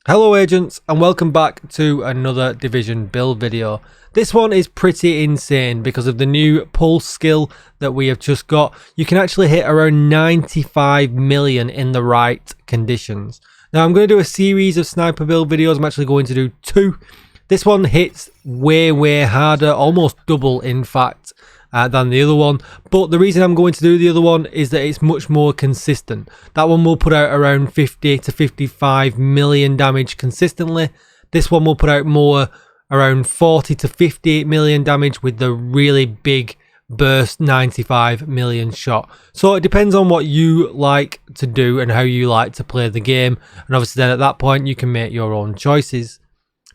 Hello agents, and welcome back to another Division build video. This one is pretty insane because of the new pulse skill that we have just got. You can actually hit around 95 million in the right conditions. Now I'm going to do a series of sniper build videos. I'm actually going to do two. This one hits way harder, almost double in fact, than the other one. But the reason I'm going to do the other one is that it's much more consistent. That one will put out around 50 to 55 million damage consistently. This one will put out more, around 40 to 58 million damage with the really big burst 95 million shot. So it depends on what you like to do and how you like to play the game. And obviously then at that point you can make your own choices.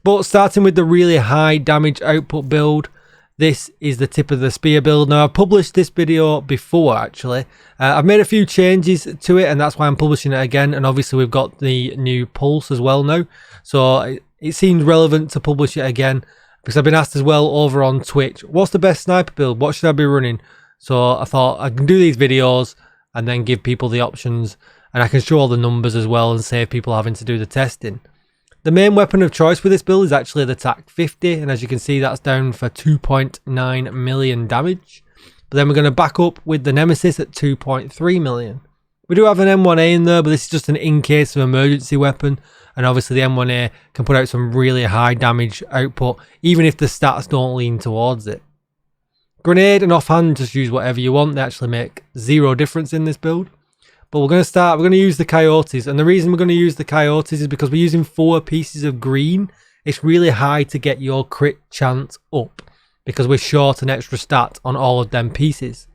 But starting with the really high damage output build, this is the tip of the spear build. Now, I've published this video before, actually. I've made a few changes to it, and that's why I'm publishing it again. And obviously, we've got the new pulse as well now. So it seems relevant to publish it again, because I've been asked as well over on Twitch, what's the best sniper build? What should I be running? So I thought I can do these videos and then give people the options. And I can show all the numbers as well and save people having to do the testing. The main weapon of choice with this build is actually the TAC 50, and as you can see that's down for 2.9 million damage. But then we're going to back up with the Nemesis at 2.3 million. We do have an M1A in there, but this is just an in case of emergency weapon, and obviously the M1A can put out some really high damage output even if the stats don't lean towards it. Grenade and offhand, just use whatever you want, they actually make zero difference in this build. But we're going to use the Coyotes, and the reason we're going to use the Coyotes is because we're using 4 pieces of green. It's really high to get your crit chance up because we're short an extra stat on all of them pieces.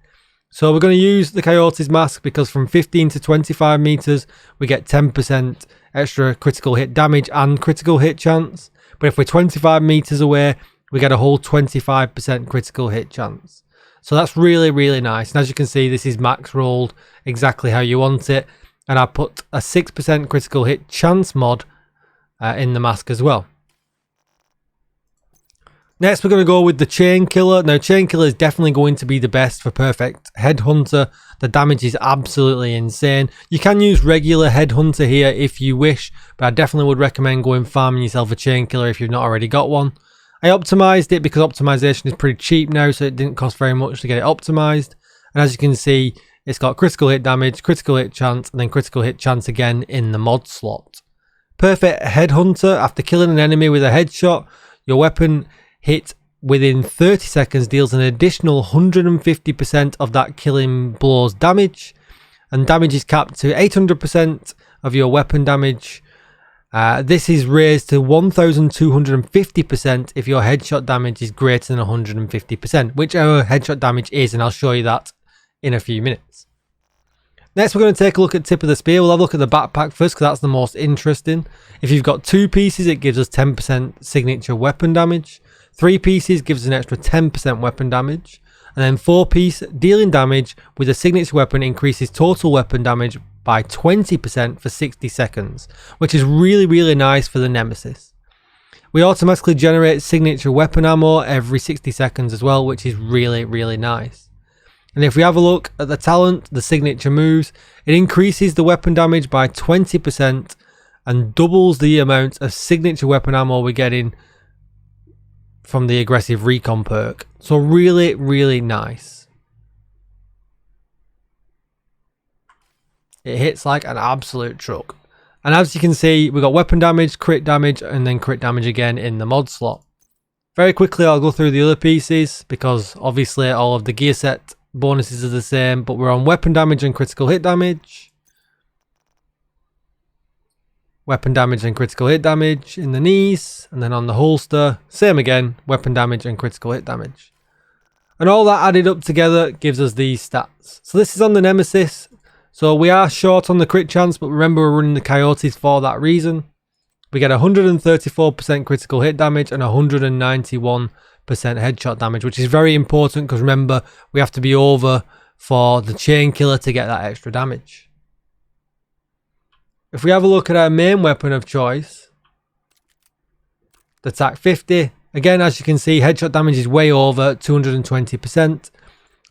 So we're going to use the Coyotes mask because from 15 to 25 meters we get 10% extra critical hit damage and critical hit chance. But if we're 25 meters away, we get a whole 25% critical hit chance. So that's really nice. And as you can see, this is max rolled exactly how you want it. And I put a 6% critical hit chance mod in the mask as well. Next, we're going to go with the Chain Killer. Now, Chain Killer is definitely going to be the best for perfect Headhunter. The damage is absolutely insane. You can use regular Headhunter here if you wish, but I definitely would recommend going farming yourself a Chain Killer if you've not already got one. I optimized it because optimization is pretty cheap now, so it didn't cost very much to get it optimized. And as you can see, it's got critical hit damage, critical hit chance, and then critical hit chance again in the mod slot. Perfect Headhunter, after killing an enemy with a headshot, your weapon hit within 30 seconds deals an additional 150% of that killing blow's damage. And damage is capped to 800% of your weapon damage. This is raised to 1250% if your headshot damage is greater than 150%, which our headshot damage is, and I'll show you that in a few minutes. Next, we're going to take a look at tip of the spear. We'll have a look at the backpack first because that's the most interesting. If you've got 2 pieces, it gives us 10% signature weapon damage. 3 pieces gives us an extra 10% weapon damage. And then 4 piece dealing damage with a signature weapon increases total weapon damage by 20% for 60 seconds, which is really nice for the Nemesis. We automatically generate signature weapon ammo every 60 seconds as well, which is really nice. And if we have a look at the talent, the signature moves, it increases the weapon damage by 20% and doubles the amount of signature weapon ammo we're getting from the aggressive recon perk. So really nice. It hits like an absolute truck. And as you can see, we've got weapon damage, crit damage, and then crit damage again in the mod slot. Very quickly, I'll go through the other pieces because obviously all of the gear set bonuses are the same, but we're on weapon damage and critical hit damage. Weapon damage and critical hit damage in the knees, and then on the holster, same again, weapon damage and critical hit damage. And all that added up together gives us these stats. So this is on the Nemesis. So we are short on the crit chance, but remember we're running the Coyotes for that reason. We get 134% critical hit damage and 191% headshot damage, which is very important because remember, we have to be over for the Chain Killer to get that extra damage. If we have a look at our main weapon of choice, the TAC 50, again, as you can see, headshot damage is way over 220%,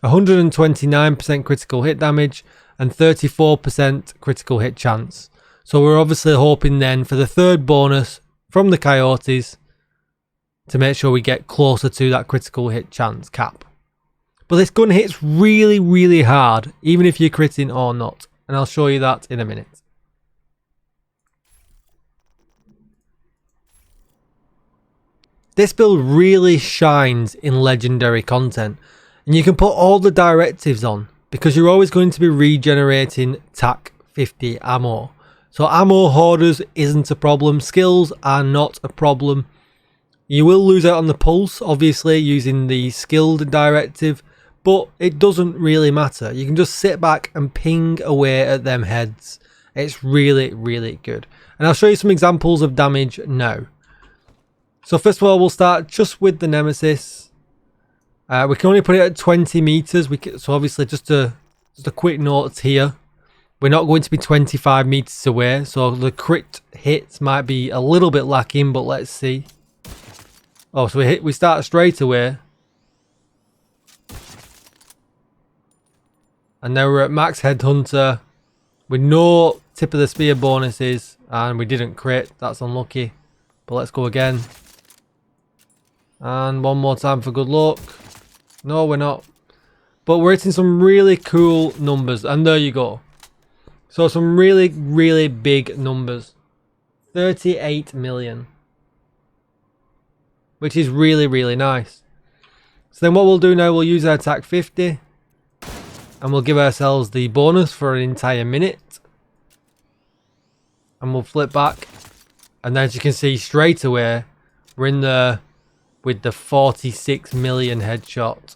129% critical hit damage, and 34% critical hit chance. So we're obviously hoping then for the third bonus from the Coyotes to make sure we get closer to that critical hit chance cap. But this gun hits really, really hard, even if you're critting or not. And I'll show you that in a minute. This build really shines in legendary content. And you can put all the directives on, because you're always going to be regenerating TAC 50 ammo. So ammo hoarders isn't a problem. Skills are not a problem. You will lose out on the pulse, obviously, using the skilled directive. But it doesn't really matter. You can just sit back and ping away at them heads. It's really, really good. And I'll show you some examples of damage now. So first of all, we'll start just with the Nemesis. We can only put it at 20 meters. So obviously, just a quick note here. We're not going to be 25 meters away. So the crit hits might be a little bit lacking, but let's see. Oh, so we start straight away. And now we're at max Headhunter with no tip of the spear bonuses. And we didn't crit. That's unlucky. But let's go again. And one more time for good luck. No, we're not. But we're hitting some really cool numbers. And there you go. So some really, really big numbers. 38 million. Which is really, really nice. So then what we'll do now, we'll use our TAC 50. And we'll give ourselves the bonus for an entire minute. And we'll flip back. And as you can see straight away, we're in there with the 46 million headshot.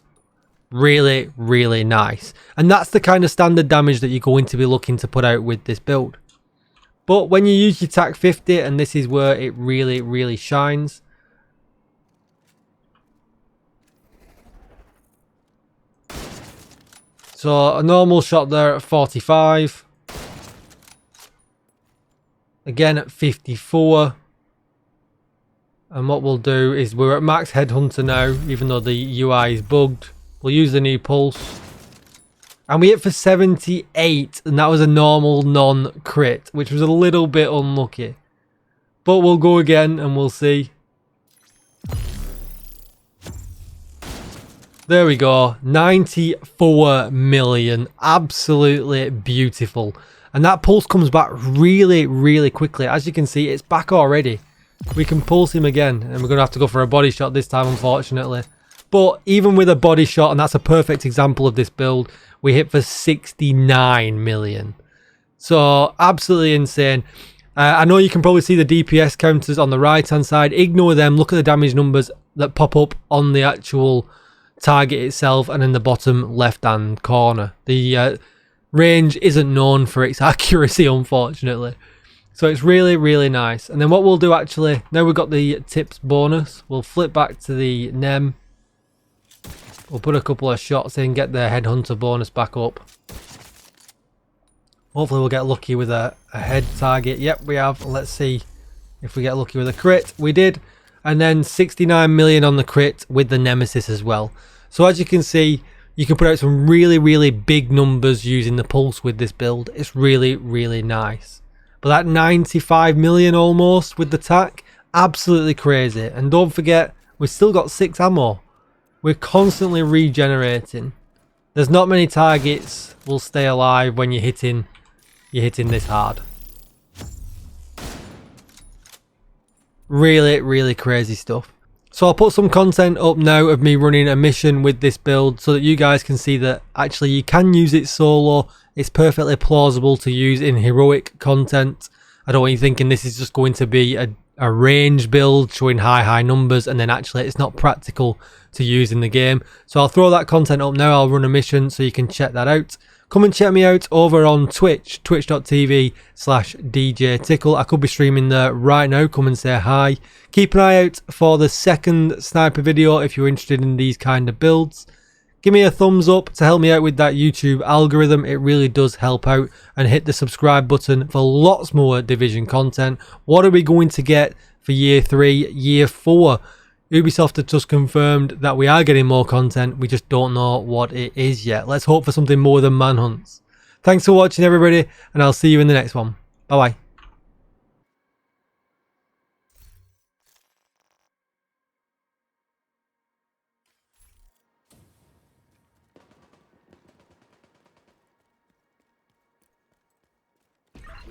Really, really nice. And that's the kind of standard damage that you're going to be looking to put out with this build. But when you use your TAC 50, and this is where it really, really shines. So a normal shot there at 45. Again at 54. And what we'll do is we're at max Headhunter now, even though the UI is bugged. We'll use the new pulse. And we hit for 78, and that was a normal non-crit, which was a little bit unlucky. But we'll go again and we'll see. There we go, 94 million, absolutely beautiful. And that pulse comes back really, really quickly. As you can see, it's back already. We can pulse him again, and we're going to have to go for a body shot this time, unfortunately. But even with a body shot, and that's a perfect example of this build, we hit for 69 million. So, absolutely insane. I know you can probably see the DPS counters on the right-hand side. Ignore them, look at the damage numbers that pop up on the actual target itself and in the bottom left-hand corner. The range isn't known for its accuracy, unfortunately. So it's really, really nice. And then what we'll do actually, now we've got the tips bonus, we'll flip back to the NEM. We'll put a couple of shots in, get the Headhunter bonus back up. Hopefully we'll get lucky with a head target. Yep, we have. Let's see if we get lucky with a crit. We did. And then 69 million on the crit with the Nemesis as well. So as you can see, you can put out some really, really big numbers using the pulse with this build. It's really, really nice. But that 95 million almost with the TAC, absolutely crazy. And don't forget, we've still got 6 ammo. We're constantly regenerating. There's not many targets will stay alive when you're hitting this hard. Really, really crazy stuff. So I'll put some content up now of me running a mission with this build so that you guys can see that actually you can use it solo. It's perfectly plausible to use in heroic content. I don't want you thinking this is just going to be a range build showing high numbers and then actually it's not practical to use in the game. So I'll throw that content up now. I'll run a mission so you can check that out. Come and check me out over on Twitch, twitch.tv/DJTICKLE. I could be streaming there right now. Come and say hi. Keep an eye out for the second sniper video if you're interested in these kind of builds. Give me a thumbs up to help me out with that YouTube algorithm. It really does help out. And hit the subscribe button for lots more Division content. What are we going to get for Year 3, Year 4? Ubisoft have just confirmed that we are getting more content. We just don't know what it is yet. Let's hope for something more than manhunts. Thanks for watching, everybody, and I'll see you in the next one. Bye-bye.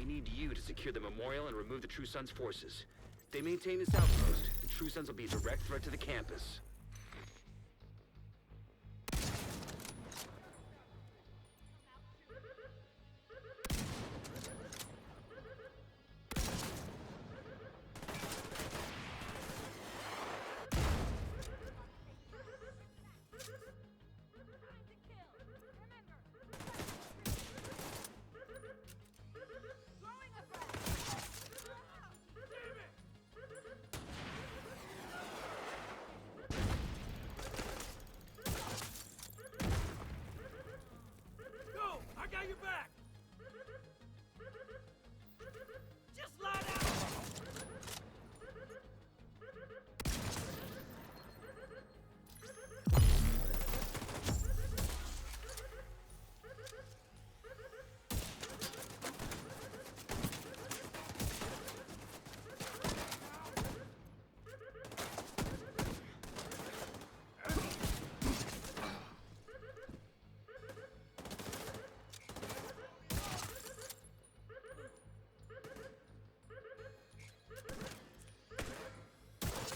We need you to secure the memorial and remove the True Sons' forces. If they maintain this outpost, the True Sons will be a direct threat to the campus. Go! I got your back! Just lie down!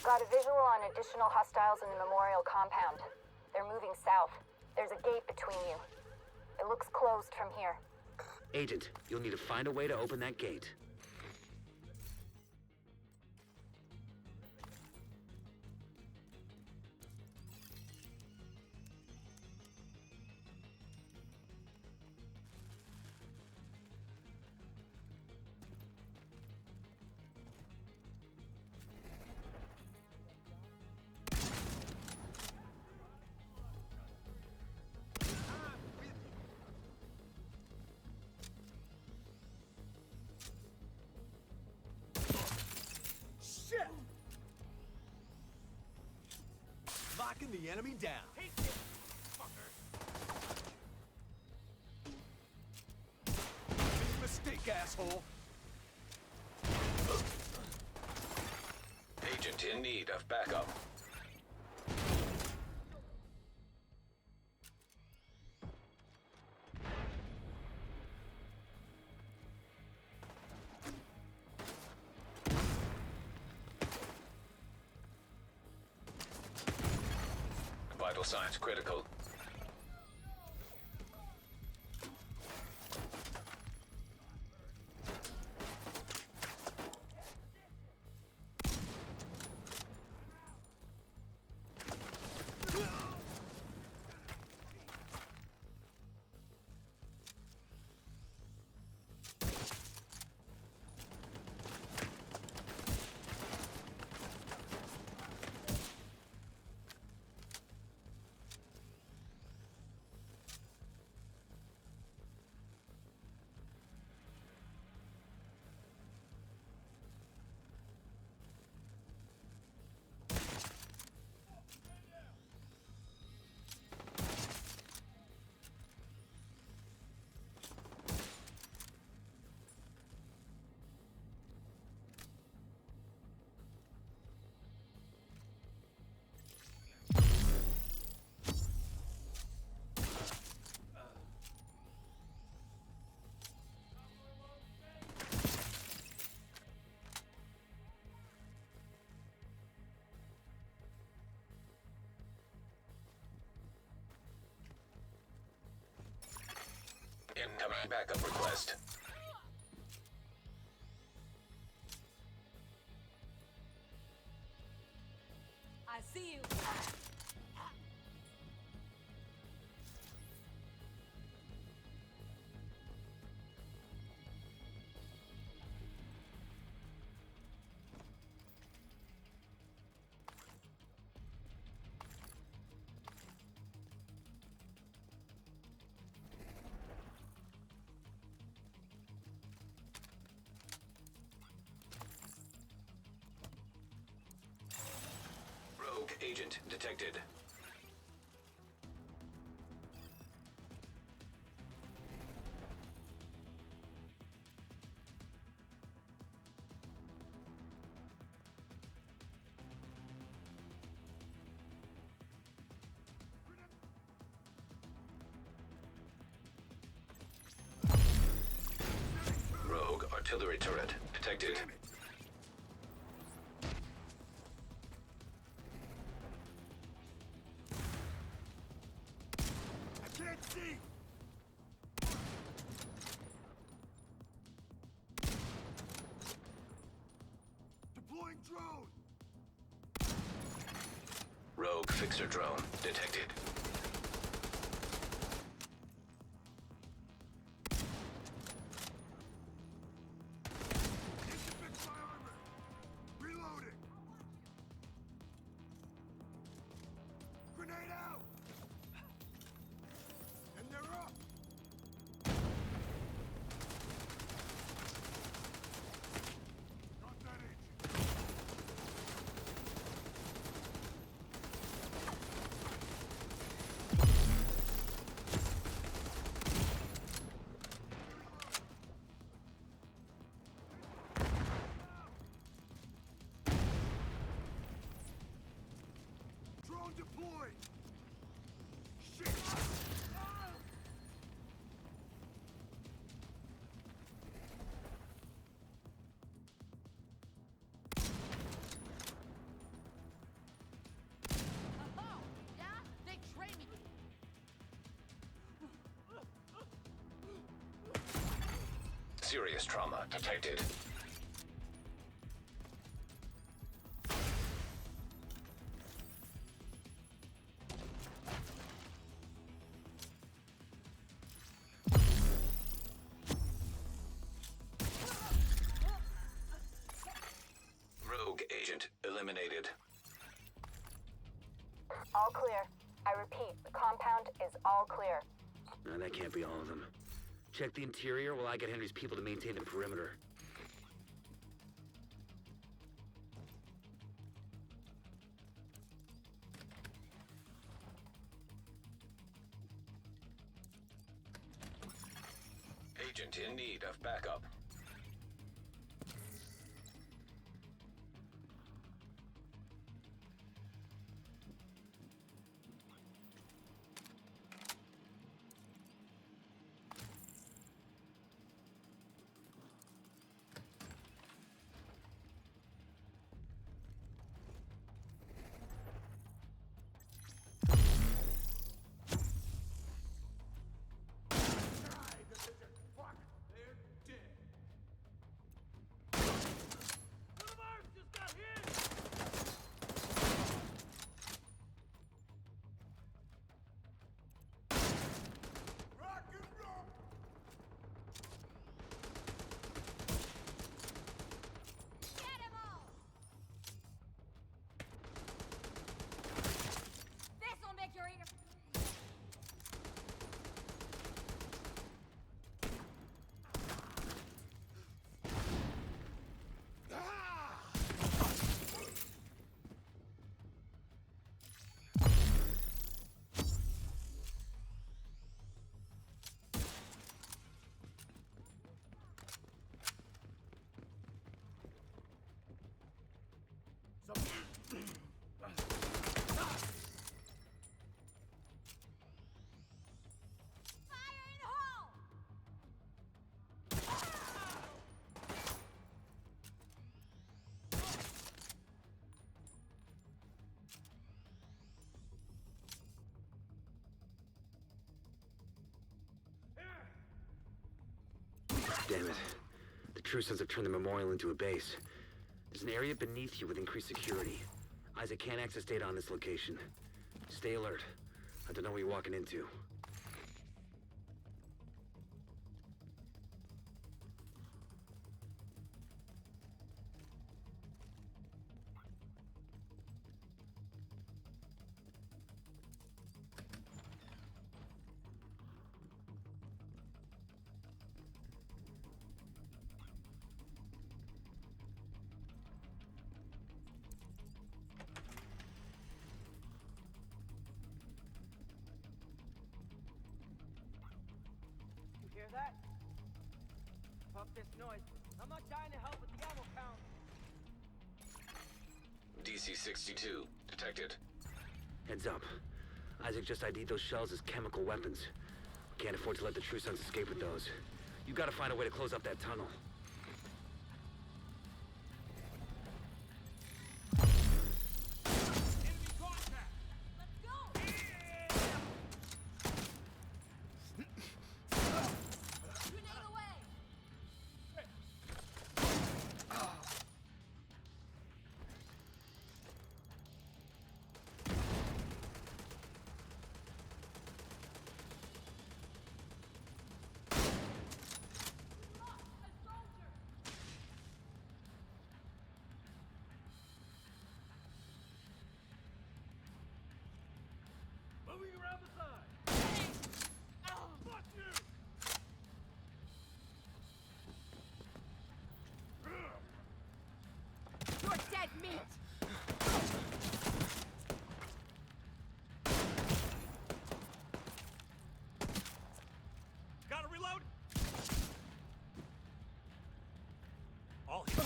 Got a visual on additional hostiles in the memorial compound. They're moving south. There's a gate between you. It looks closed from here. Agent, you'll need to find a way to open that gate. Shit! Locking the enemy down. Take it, fucker! Big mistake, asshole! Agent in need of backup. Vital signs critical. Incoming backup request. I see you. Rogue agent detected. Rogue artillery. Artillery turret detected. I can't see! Deploying drone! Rogue fixer drone detected. Need to fix my armor! Reloading! Grenade out! And they're up! Not that itchy. Drone deployed! Shit! Oh, yeah? They train me. Serious trauma detected. Rogue agent eliminated. All clear. I repeat, the compound is all clear. No, that can't be all of them. Check the interior while I get Henry's people to maintain the perimeter. Agent in need of backup. Fuck! They're dead! Boomers just got hit! Rock and roll! Get 'em all! This'll make your ear. Fire in the hole! Damn it. The True Sons have turned the memorial into a base. There's an area beneath you with increased security. Isaac can't access data on this location. Stay alert. I don't know what you're walking into. You hear that? Fuck this noise. I'm not dying to help with the ammo count. DC-62 detected. Heads up. Isaac just ID'd those shells as chemical weapons. We can't afford to let the True Sons escape with those. You gotta find a way to close up that tunnel. Moving around the side. Fuck you! You're dead meat! Gotta reload. All hit.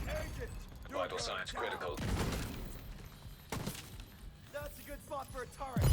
Agent! Vital signs critical. That's a good spot for a turret.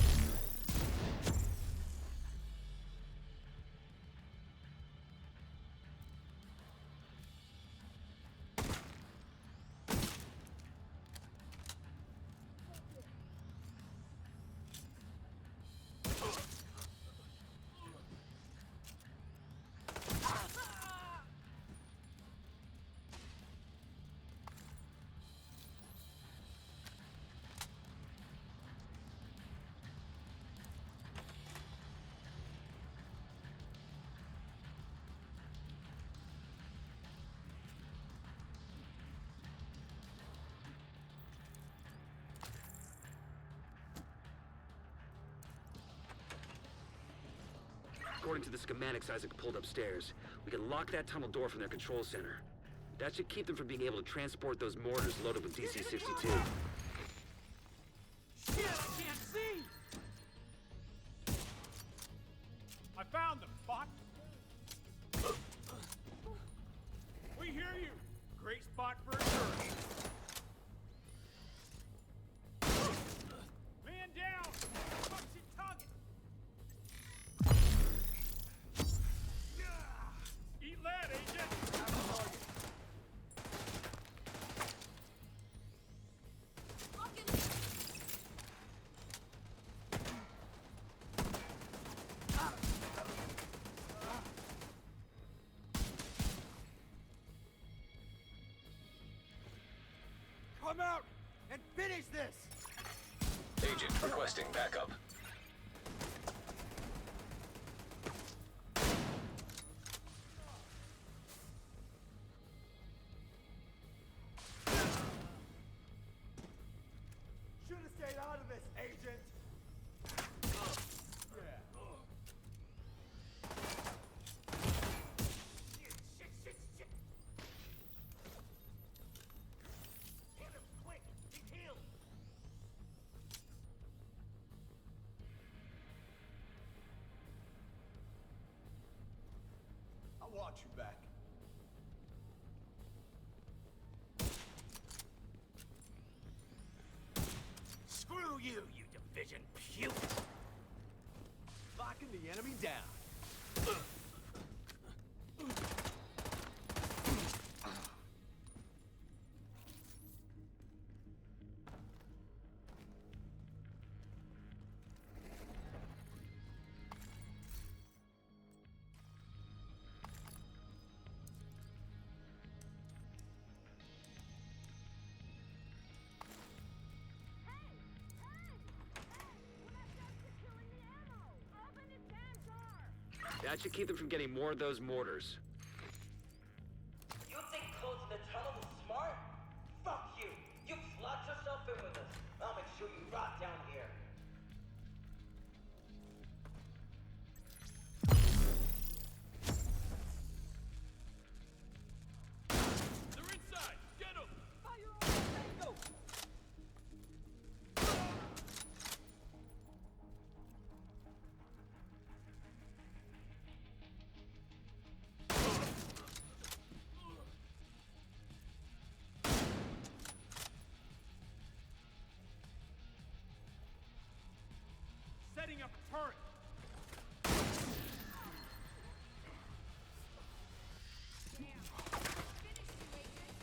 According to the schematics Isaac pulled upstairs, we can lock that tunnel door from their control center. That should keep them from being able to transport those mortars loaded with DC-62. Shit, I can't see! I found them, bot. We hear you. Great spot for a turret. Man down! Fuck's your target! Eat lead, agent! Come out and finish this! Agent requesting backup. Should have stayed out of this, agent! Yeah. Shit. Hit him, quick! He's healed! I want you back. Screw you, you division puke! Locking the enemy down. That should keep them from getting more of those mortars. You think closing the tunnel is smart? Fuck you! You slot yourself in with us. I'll make sure you rot down here. They're inside! Get them! Fire on the tango! Setting up a turret! Damn. Finish you, agent.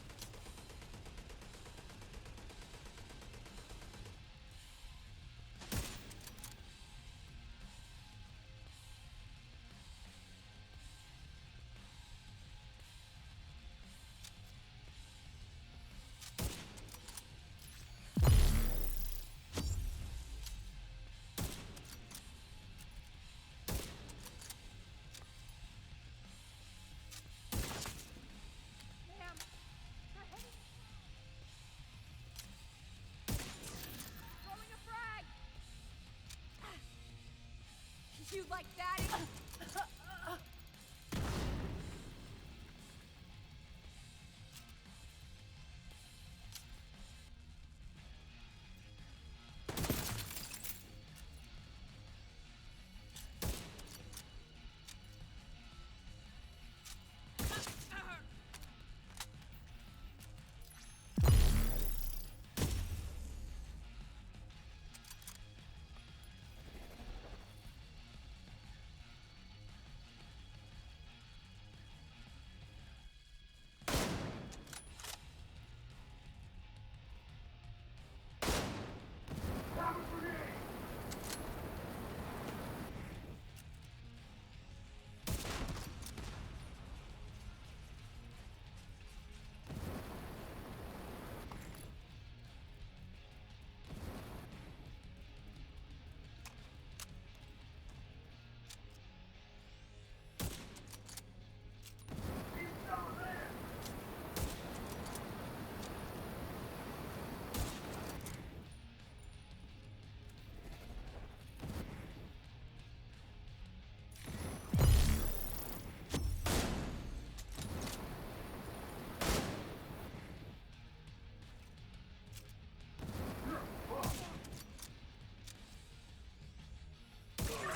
you like that?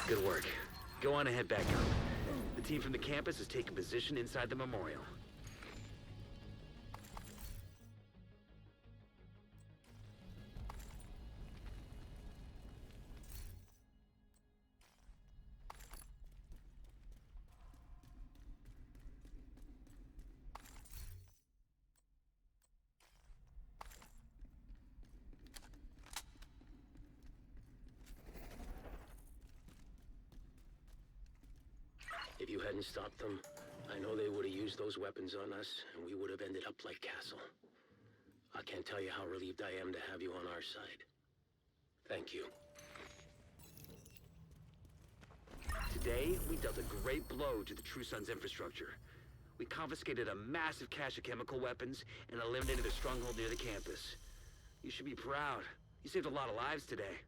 Good work. Go on and head back up. The team from the campus has taken position inside the memorial. If you hadn't stopped them, I know they would have used those weapons on us, and we would have ended up like Castle. I can't tell you how relieved I am to have you on our side. Thank you. Today, we dealt a great blow to the True Sun's infrastructure. We confiscated a massive cache of chemical weapons and eliminated a stronghold near the campus. You should be proud. You saved a lot of lives today.